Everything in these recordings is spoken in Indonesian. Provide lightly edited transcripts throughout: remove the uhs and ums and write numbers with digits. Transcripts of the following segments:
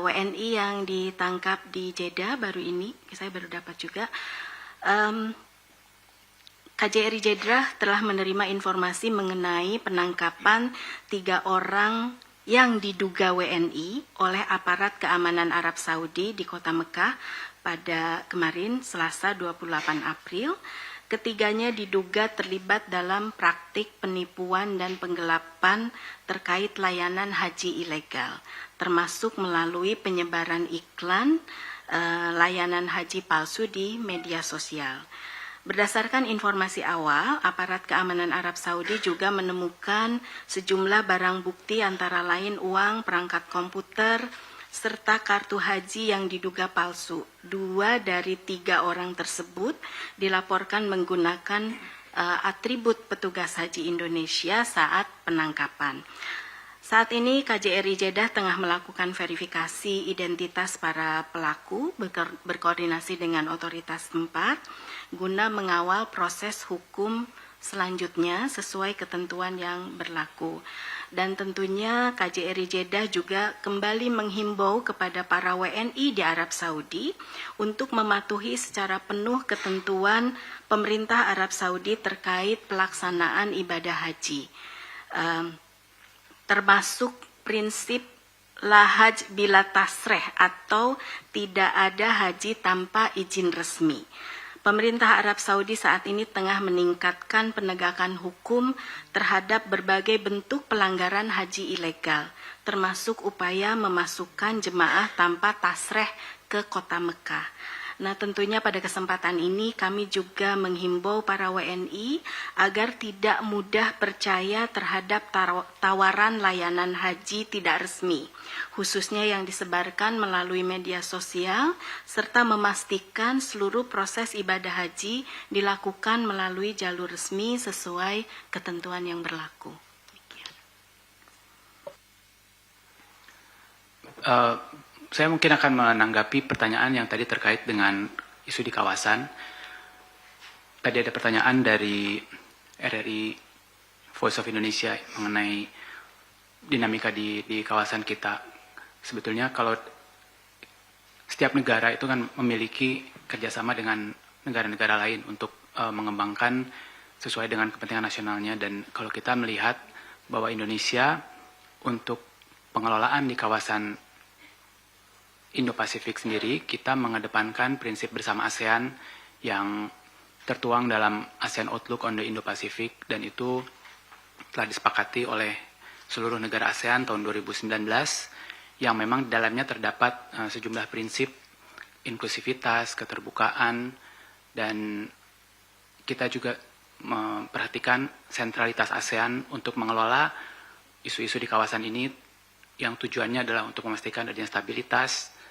WNI yang ditangkap di Jeddah baru ini, saya baru dapat juga. KJRI Jeddah telah menerima informasi mengenai penangkapan 3 orang yang diduga WNI oleh aparat keamanan Arab Saudi di kota Mekah pada kemarin Selasa 28 April. Ketiganya diduga terlibat dalam praktik penipuan dan penggelapan terkait layanan haji ilegal, termasuk melalui penyebaran iklan layanan haji palsu di media sosial. Berdasarkan informasi awal, aparat keamanan Arab Saudi juga menemukan sejumlah barang bukti antara lain uang, perangkat komputer, serta kartu haji yang diduga palsu. 2 dari 3 orang tersebut dilaporkan menggunakan atribut petugas haji Indonesia saat penangkapan. Saat ini KJRI Jeddah tengah melakukan verifikasi identitas para pelaku, berkoordinasi dengan otoritas tempat, guna mengawal proses hukum selanjutnya sesuai ketentuan yang berlaku. Dan tentunya KJRI Jeddah juga kembali menghimbau kepada para WNI di Arab Saudi untuk mematuhi secara penuh ketentuan pemerintah Arab Saudi terkait pelaksanaan ibadah haji. Termasuk prinsip la haj bila tasreh atau tidak ada haji tanpa izin resmi. Pemerintah Arab Saudi saat ini tengah meningkatkan penegakan hukum terhadap berbagai bentuk pelanggaran haji ilegal, termasuk upaya memasukkan jemaah tanpa tasreh ke kota Mekah. Nah, tentunya pada kesempatan ini kami juga menghimbau para WNI agar tidak mudah percaya terhadap tawaran layanan haji tidak resmi, khususnya yang disebarkan melalui media sosial, serta memastikan seluruh proses ibadah haji dilakukan melalui jalur resmi sesuai ketentuan yang berlaku. Saya mungkin akan menanggapi pertanyaan yang tadi terkait dengan isu di kawasan. Tadi ada pertanyaan dari RRI Voice of Indonesia mengenai dinamika di kawasan kita. Sebetulnya kalau setiap negara itu kan memiliki kerjasama dengan negara-negara lain untuk mengembangkan sesuai dengan kepentingan nasionalnya. Dan kalau kita melihat bahwa Indonesia untuk pengelolaan di kawasan Indo-Pasifik sendiri, kita mengedepankan prinsip bersama ASEAN yang tertuang dalam ASEAN Outlook on the Indo-Pacific, dan itu telah disepakati oleh seluruh negara ASEAN tahun 2019, yang memang di dalamnya terdapat sejumlah prinsip inklusivitas, keterbukaan, dan kita juga memperhatikan sentralitas ASEAN untuk mengelola isu-isu di kawasan ini, yang tujuannya adalah untuk memastikan adanya stabilitas,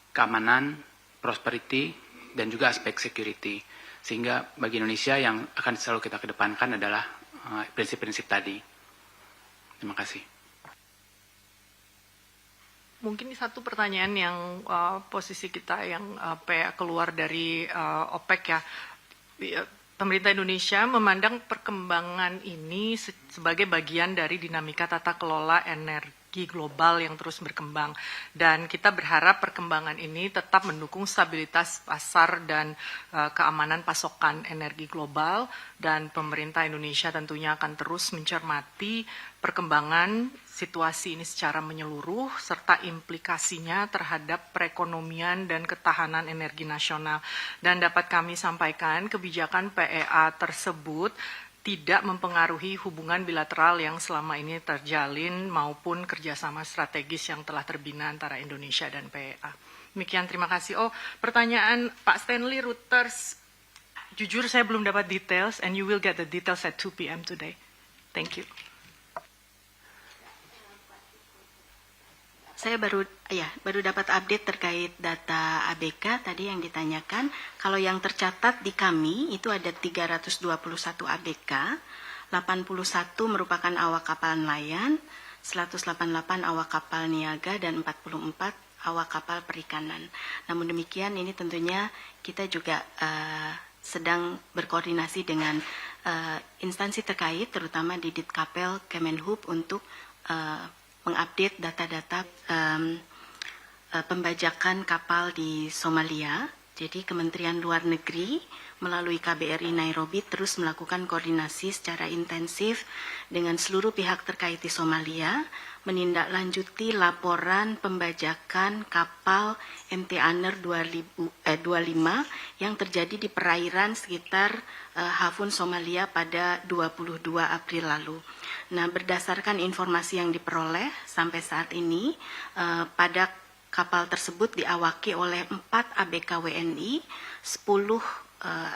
keamanan, prosperity, dan juga aspek security. Sehingga bagi Indonesia yang akan selalu kita kedepankan adalah prinsip-prinsip tadi. Terima kasih. Mungkin satu pertanyaan yang posisi kita yang keluar dari OPEC ya. Pemerintah Indonesia memandang perkembangan ini sebagai bagian dari dinamika tata kelola energi global yang terus berkembang, dan kita berharap perkembangan ini tetap mendukung stabilitas pasar dan keamanan pasokan energi global, dan pemerintah Indonesia tentunya akan terus mencermati perkembangan situasi ini secara menyeluruh serta implikasinya terhadap perekonomian dan ketahanan energi nasional. Dan dapat kami sampaikan kebijakan PEA tersebut tidak mempengaruhi hubungan bilateral yang selama ini terjalin maupun kerjasama strategis yang telah terbina antara Indonesia dan PEA. Demikian, terima kasih. Oh, pertanyaan Pak Stanley Reuters. Jujur saya belum dapat details, and you will get the details at 2 p.m. today. Thank you. Saya baru dapat update terkait data ABK tadi yang ditanyakan. Kalau yang tercatat di kami itu ada 321 ABK, 81 merupakan awak kapal nelayan, 188 awak kapal niaga, dan 44 awak kapal perikanan. Namun demikian ini tentunya kita juga sedang berkoordinasi dengan instansi terkait, terutama di Ditkapel Kemenhub untuk mengupdate data-data pembajakan kapal di Somalia. Jadi Kementerian Luar Negeri melalui KBRI Nairobi terus melakukan koordinasi secara intensif dengan seluruh pihak terkait di Somalia, menindaklanjuti laporan pembajakan kapal MT Aner 25 yang terjadi di perairan sekitar Hafun Somalia pada 22 April lalu. Nah, berdasarkan informasi yang diperoleh sampai saat ini, pada kapal tersebut diawaki oleh 4 ABK WNI, 10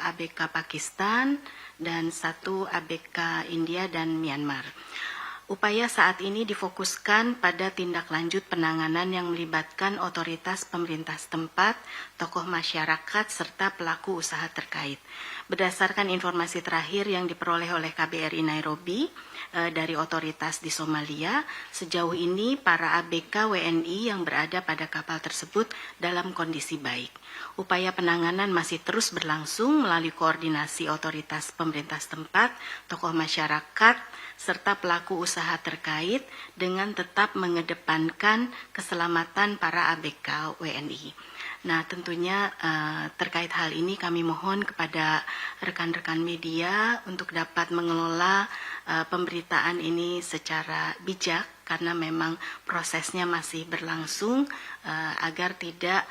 ABK Pakistan, dan 1 ABK India dan Myanmar. Upaya saat ini difokuskan pada tindak lanjut penanganan yang melibatkan otoritas pemerintah setempat, tokoh masyarakat, serta pelaku usaha terkait. Berdasarkan informasi terakhir yang diperoleh oleh KBRI Nairobi dari otoritas di Somalia, sejauh ini para ABK WNI yang berada pada kapal tersebut dalam kondisi baik. Upaya penanganan masih terus berlangsung melalui koordinasi otoritas pemerintah setempat, tokoh masyarakat, serta pelaku usaha terkait dengan tetap mengedepankan keselamatan para ABK WNI. Nah, tentunya terkait hal ini kami mohon kepada rekan-rekan media untuk dapat mengelola pemberitaan ini secara bijak karena memang prosesnya masih berlangsung agar tidak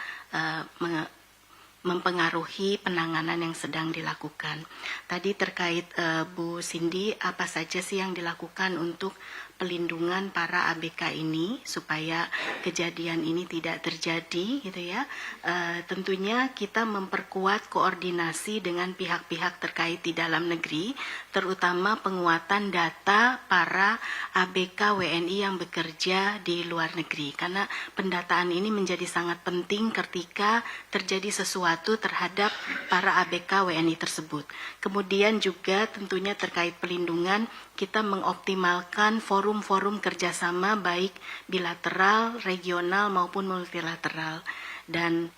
mempengaruhi penanganan yang sedang dilakukan. Tadi terkait Bu Cindy, apa saja sih yang dilakukan untuk pelindungan para ABK ini supaya kejadian ini tidak terjadi, gitu ya. Tentunya kita memperkuat koordinasi dengan pihak-pihak terkait di dalam negeri, terutama penguatan data para ABK WNI yang bekerja di luar negeri, karena pendataan ini menjadi sangat penting ketika terjadi sesuatu terhadap para ABK WNI tersebut. Kemudian juga tentunya terkait pelindungan, kita mengoptimalkan forum-forum kerjasama baik bilateral, regional maupun multilateral. Dan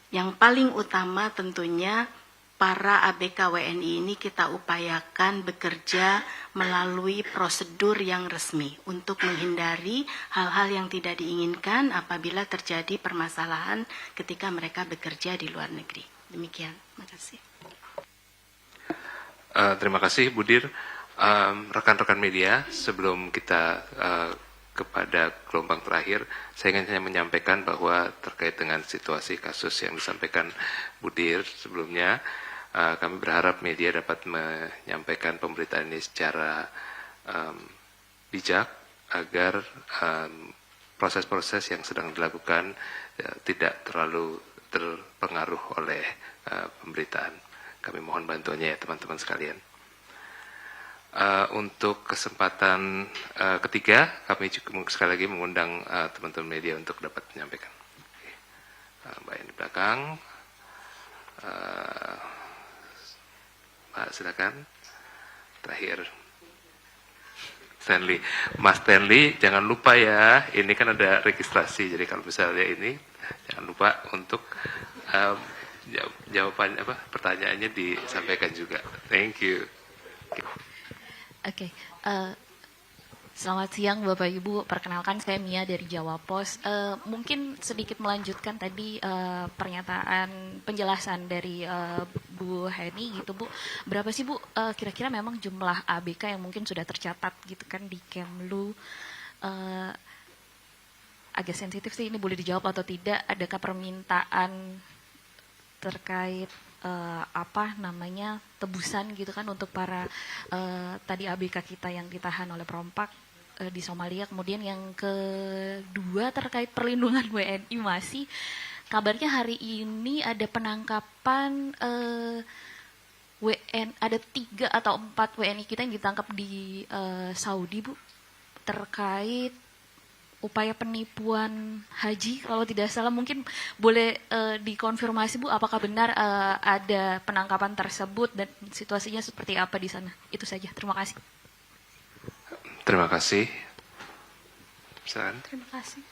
yang paling utama tentunya para ABK WNI ini kita upayakan bekerja melalui prosedur yang resmi untuk menghindari hal-hal yang tidak diinginkan apabila terjadi permasalahan ketika mereka bekerja di luar negeri. Demikian, terima kasih. Terima kasih Bu Dir. Rekan-rekan media, sebelum kita kepada gelombang terakhir, saya ingin hanya menyampaikan bahwa terkait dengan situasi kasus yang disampaikan Bu Dir sebelumnya, kami berharap media dapat menyampaikan pemberitaan ini secara bijak agar proses-proses yang sedang dilakukan tidak terlalu terpengaruh oleh pemberitaan. Kami mohon bantuannya ya teman-teman sekalian. Untuk kesempatan ketiga, kami juga sekali lagi mengundang teman-teman media untuk dapat menyampaikan. Mbak yang di belakang, Mbak silakan. Terakhir, Stanley. Mas Stanley, jangan lupa ya, ini kan ada registrasi, jadi kalau misalnya ini, jangan lupa untuk jawaban pertanyaannya disampaikan juga. Thank you. Oke, selamat siang Bapak Ibu. Perkenalkan saya Mia dari Jawa Pos. Mungkin sedikit melanjutkan tadi pernyataan penjelasan dari Bu Heni gitu Bu. Berapa sih Bu kira-kira memang jumlah ABK yang mungkin sudah tercatat gitu kan di Kemlu? Agak sensitif sih ini, boleh dijawab atau tidak. Adakah permintaan terkait tebusan gitu kan untuk para tadi ABK kita yang ditahan oleh perompak di Somalia. Kemudian yang kedua terkait perlindungan WNI, masih kabarnya hari ini ada penangkapan ada 3 atau 4 WNI kita yang ditangkap di Saudi Bu, terkait upaya penipuan haji, kalau tidak salah. Mungkin boleh dikonfirmasi Bu, apakah benar ada penangkapan tersebut dan situasinya seperti apa di sana? Itu saja, terima kasih. Terima kasih. Silakan. Terima kasih.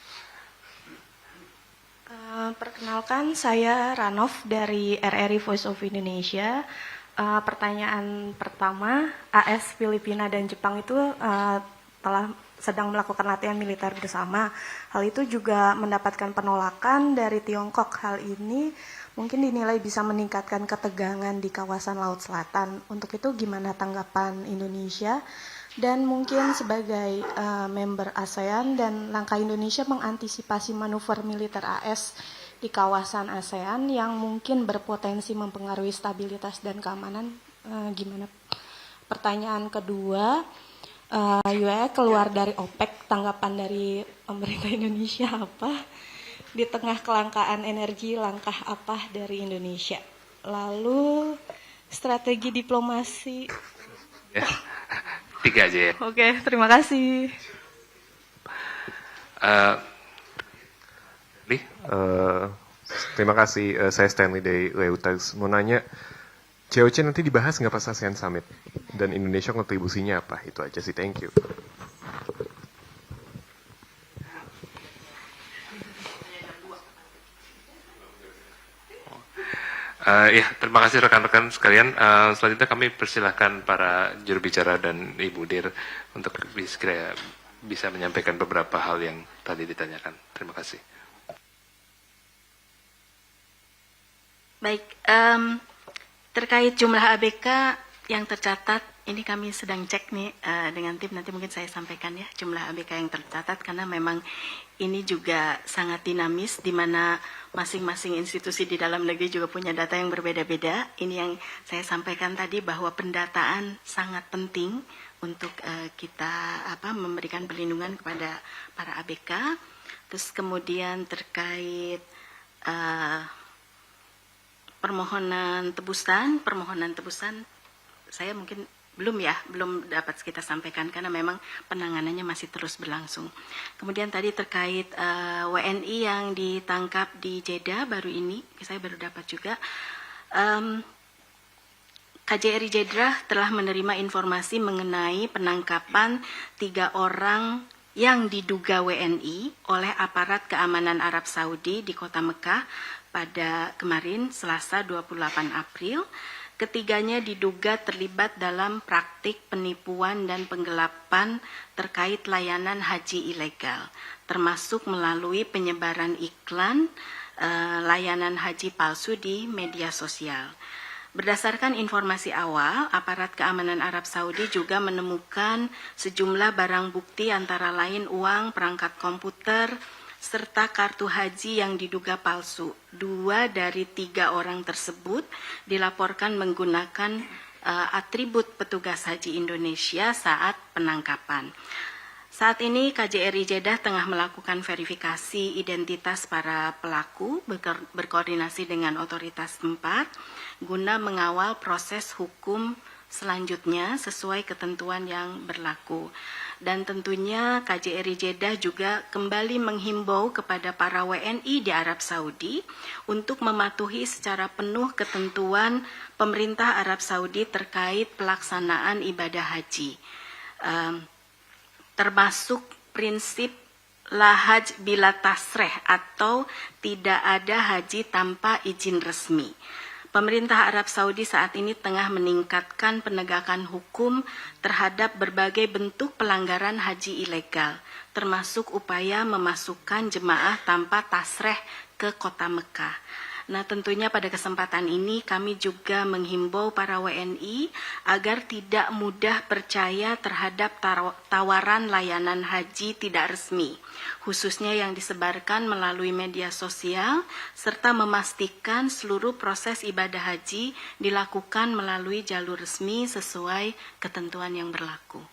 Perkenalkan, saya Ranov dari RRI Voice of Indonesia. Pertanyaan pertama, AS Filipina dan Jepang itu sedang melakukan latihan militer bersama. Hal itu juga mendapatkan penolakan dari Tiongkok. Hal ini mungkin dinilai bisa meningkatkan ketegangan di kawasan Laut Selatan. Untuk itu gimana tanggapan Indonesia? Dan mungkin sebagai member ASEAN dan langkah Indonesia mengantisipasi manuver militer AS di kawasan ASEAN yang mungkin berpotensi mempengaruhi stabilitas dan keamanan, gimana? Pertanyaan kedua, UAE keluar dari OPEC, tanggapan dari pemerintah Indonesia apa? Di tengah kelangkaan energi, langkah apa dari Indonesia? Lalu strategi diplomasi. Ya, 3 aja ya. Oke, terima kasih. Lee? Terima kasih, saya Stanley dari Reuters. Mau nanya, COC nanti dibahas nggak pas ASEAN Summit? Dan Indonesia kontribusinya apa? Itu aja sih, thank you. Ya, terima kasih rekan-rekan sekalian. Selanjutnya kami persilahkan para juru bicara dan Ibu Dir untuk bisa menyampaikan beberapa hal yang tadi ditanyakan. Terima kasih. Baik, terkait jumlah ABK yang tercatat, ini kami sedang cek nih dengan tim, nanti mungkin saya sampaikan ya jumlah ABK yang tercatat, karena memang ini juga sangat dinamis, di mana masing-masing institusi di dalam negeri juga punya data yang berbeda-beda. Ini yang saya sampaikan tadi, bahwa pendataan sangat penting untuk kita memberikan perlindungan kepada para ABK. Terus kemudian terkait permohonan tebusan saya mungkin belum dapat kita sampaikan karena memang penanganannya masih terus berlangsung. Kemudian tadi terkait WNI yang ditangkap di Jeddah baru ini, saya baru dapat juga. KJRI Jeddah telah menerima informasi mengenai penangkapan 3 orang yang diduga WNI oleh aparat keamanan Arab Saudi di kota Mekah pada kemarin Selasa 28 April. Ketiganya diduga terlibat dalam praktik penipuan dan penggelapan terkait layanan haji ilegal, termasuk melalui penyebaran iklan layanan haji palsu di media sosial. Berdasarkan informasi awal, aparat keamanan Arab Saudi juga menemukan sejumlah barang bukti antara lain uang, perangkat komputer, serta kartu haji yang diduga palsu. 2 dari 3 orang tersebut dilaporkan menggunakan atribut petugas haji Indonesia saat penangkapan. Saat ini KJRI Jeddah tengah melakukan verifikasi identitas para pelaku, berkoordinasi dengan otoritas tempat, guna mengawal proses hukum selanjutnya sesuai ketentuan yang berlaku. Dan tentunya KJRI Jeddah juga kembali menghimbau kepada para WNI di Arab Saudi untuk mematuhi secara penuh ketentuan pemerintah Arab Saudi terkait pelaksanaan ibadah haji, termasuk prinsip la haj bila tasreh atau tidak ada haji tanpa izin resmi. Pemerintah Arab Saudi saat ini tengah meningkatkan penegakan hukum terhadap berbagai bentuk pelanggaran haji ilegal, termasuk upaya memasukkan jemaah tanpa tasreh ke kota Mekah. Nah, tentunya pada kesempatan ini kami juga menghimbau para WNI agar tidak mudah percaya terhadap tawaran layanan haji tidak resmi, khususnya yang disebarkan melalui media sosial, serta memastikan seluruh proses ibadah haji dilakukan melalui jalur resmi sesuai ketentuan yang berlaku.